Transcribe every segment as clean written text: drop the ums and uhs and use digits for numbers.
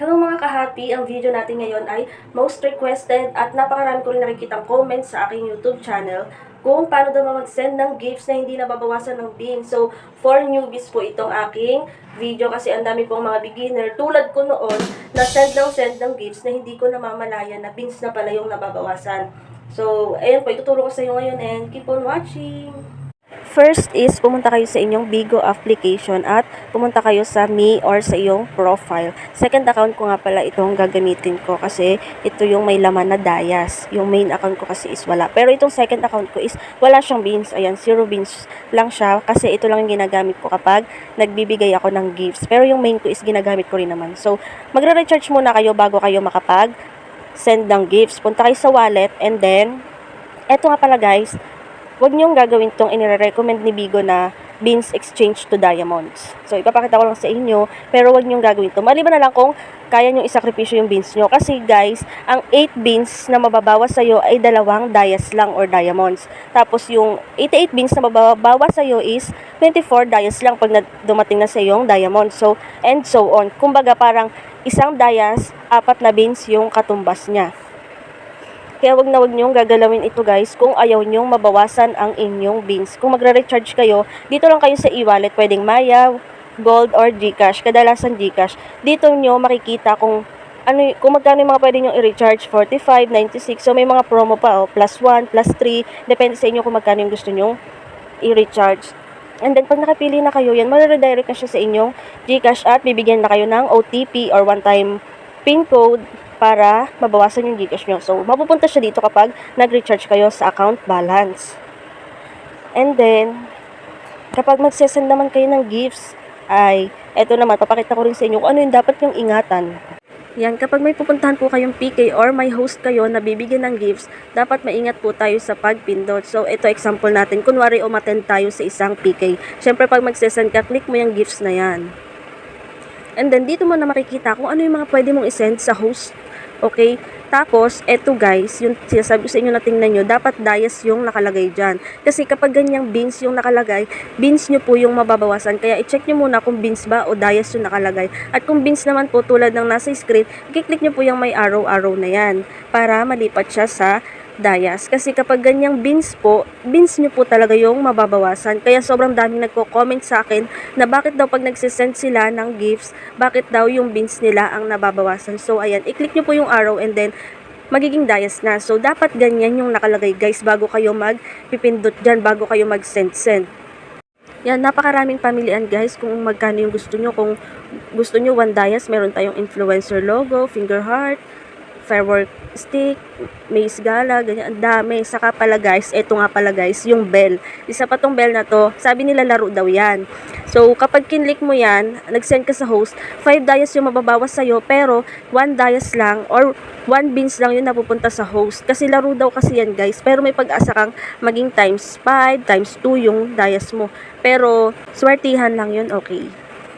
Hello mga ka-happy! Ang video natin ngayon ay most requested at napakarami ko rin nakikitang comments sa aking YouTube channel kung paano daw mag-send ng gifts na hindi nababawasan ng beans. So, for newbies po itong aking video kasi ang dami pong mga beginner tulad ko noon na send ng gifts na hindi ko namamalayan na beans na pala yung nababawasan. So, ayun po, ituturo ko sa iyo ngayon and keep on watching! First is, pumunta kayo sa inyong Bigo application at pumunta kayo sa me or sa iyong profile. Second account ko nga pala itong gagamitin ko kasi ito yung may laman na Dayas. Yung main account ko kasi is wala. Pero itong second account ko is wala siyang beans. Ayan, 0 beans lang siya kasi ito lang yung ginagamit ko kapag nagbibigay ako ng gifts. Pero yung main ko is ginagamit ko rin naman. So, magre-recharge muna kayo bago kayo makapag send ng gifts. Punta kayo sa wallet and then, eto nga pala guys, huwag niyong gagawin itong inire-recommend ni Bigo na beans exchange to diamonds. So, ipapakita ko lang sa inyo, pero huwag niyong gagawin ito. Maliban na lang kung kaya niyong isakripisyo yung beans niyo. Kasi guys, ang 8 beans na mababawas sa'yo ay 2 Dayas lang or diamonds. Tapos yung 88 beans na mababawas sa'yo is 24 Dayas lang pag dumating na sa yung diamond. So, and so on. Kumbaga parang isang Dayas, 4 na beans yung katumbas niya. Kaya wag niyong gagalawin ito guys kung ayaw niyong mabawasan ang inyong beans. Kung magre-recharge kayo, dito lang kayo sa e-wallet, pwedeng Maya, Gold, or GCash. Kadalasan GCash. Dito niyo makikita kung magkano yung mga pwede nyo i-recharge, 45, 96. So may mga promo pa, plus 1, plus 3. Depende sa inyo kung magkano yung gusto nyo i-recharge. And then, pag nakapili na kayo, yan, ma-redirect na siya sa inyong GCash at bibigyan na kayo ng OTP or one-time PIN code para mabawasan yung Gcash nyo. So, mapupunta siya dito kapag nag-recharge kayo sa account balance. And then, kapag magsesend naman kayo ng gifts, ay, eto naman, papakita ko rin sa inyo kung ano yung dapat yung ingatan. Yan, kapag may pupuntahan po kayong PK or may host kayo na bibigyan ng gifts, dapat maingat po tayo sa pagpindot. So, ito example natin. Kunwari, umattend tayo sa isang PK. Siyempre, pag magsesend ka, click mo yung gifts na yan. And then, dito mo na makikita kung ano yung mga pwede mong isend sa host. Okay? Tapos, eto guys, yung sinasabi ko sa inyo na tingnan nyo, dapat Dayas yung nakalagay dyan. Kasi kapag ganyang beans yung nakalagay, beans nyo po yung mababawasan. Kaya i-check nyo muna kung beans ba o Dayas yung nakalagay. At kung beans naman po tulad ng nasa screen, i-click nyo po yung may arrow-arrow na yan para malipat siya sa Dayas. Kasi kapag ganyang beans po, beans nyo po talaga yung mababawasan. Kaya sobrang daming nagko-comment sa akin na bakit daw pag nagsisend sila ng gifts, bakit daw yung beans nila ang nababawasan. So, ayan, i-click nyo po yung arrow and then magiging Dayas na. So, dapat ganyan yung nakalagay guys bago kayo magpipindot dyan, bago kayo mag-send. Yan, napakaraming pamilian guys kung magkano yung gusto nyo. Kung gusto nyo 1 Dayas, meron tayong influencer logo, finger heart, firework stick, maze gala, ganyan, ang dami. Saka pala guys, eto nga pala guys, yung bell. Isa pa tong bell na to, sabi nila laro daw yan. So, kapag kinlik mo yan, nag-send ka sa host, 5 Dayas yung mababawas sa'yo, pero 1 Dayas lang, or 1 beans lang yun napupunta sa host. Kasi laro daw kasi yan guys, pero may pag-asa kang maging times 5, times 2 yung Dayas mo. Pero, swertihan lang yun, okay.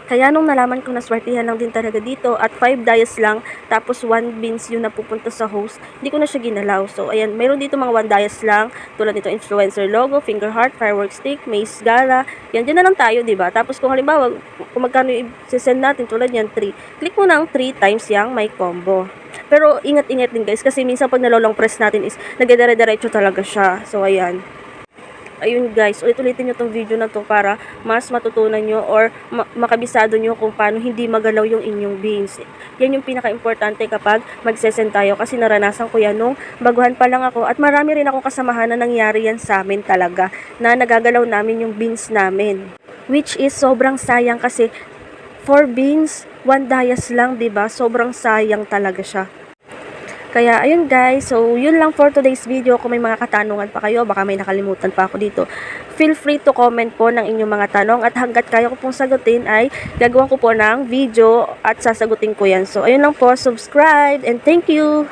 Kaya nung nalaman ko na swertihan lang din talaga dito at 5 Dayas lang tapos 1 beans yung napupunta sa host, hindi ko na siya ginalaw. So ayan, mayroon dito mga 1 Dayas lang tulad nito influencer logo, finger heart, firework stick, maze gala. Yan, dyan na lang tayo, diba? Tapos kung halimbawa, kung magkano i-send natin tulad yan, 3. Click mo ng 3 times yung may combo. Pero ingat-ingat din guys kasi minsan pag nalolong press natin is nagdadire-diretso talaga siya. So ayan. Ayun guys, ulit-ulitin nyo tong video na to para mas matutunan nyo or makabisado nyo kung paano hindi magalaw yung inyong beans. Yan yung pinaka-importante kapag magsesend tayo kasi naranasan ko yan nung baguhan pa lang ako at marami rin akong kasamahan na nangyari yan sa amin talaga na nagagalaw namin yung beans namin. Which is sobrang sayang kasi 4 beans, 1 Dayas lang, 'di ba? Sobrang sayang talaga siya. Kaya, ayun guys. So, yun lang for today's video. Kung may mga katanungan pa kayo, baka may nakalimutan pa ako dito. Feel free to comment po ng inyong mga tanong. At hanggat kaya ko pong sagutin ay gagawan ko po ng video at sasagutin ko yan. So, ayun lang po. Subscribe and thank you!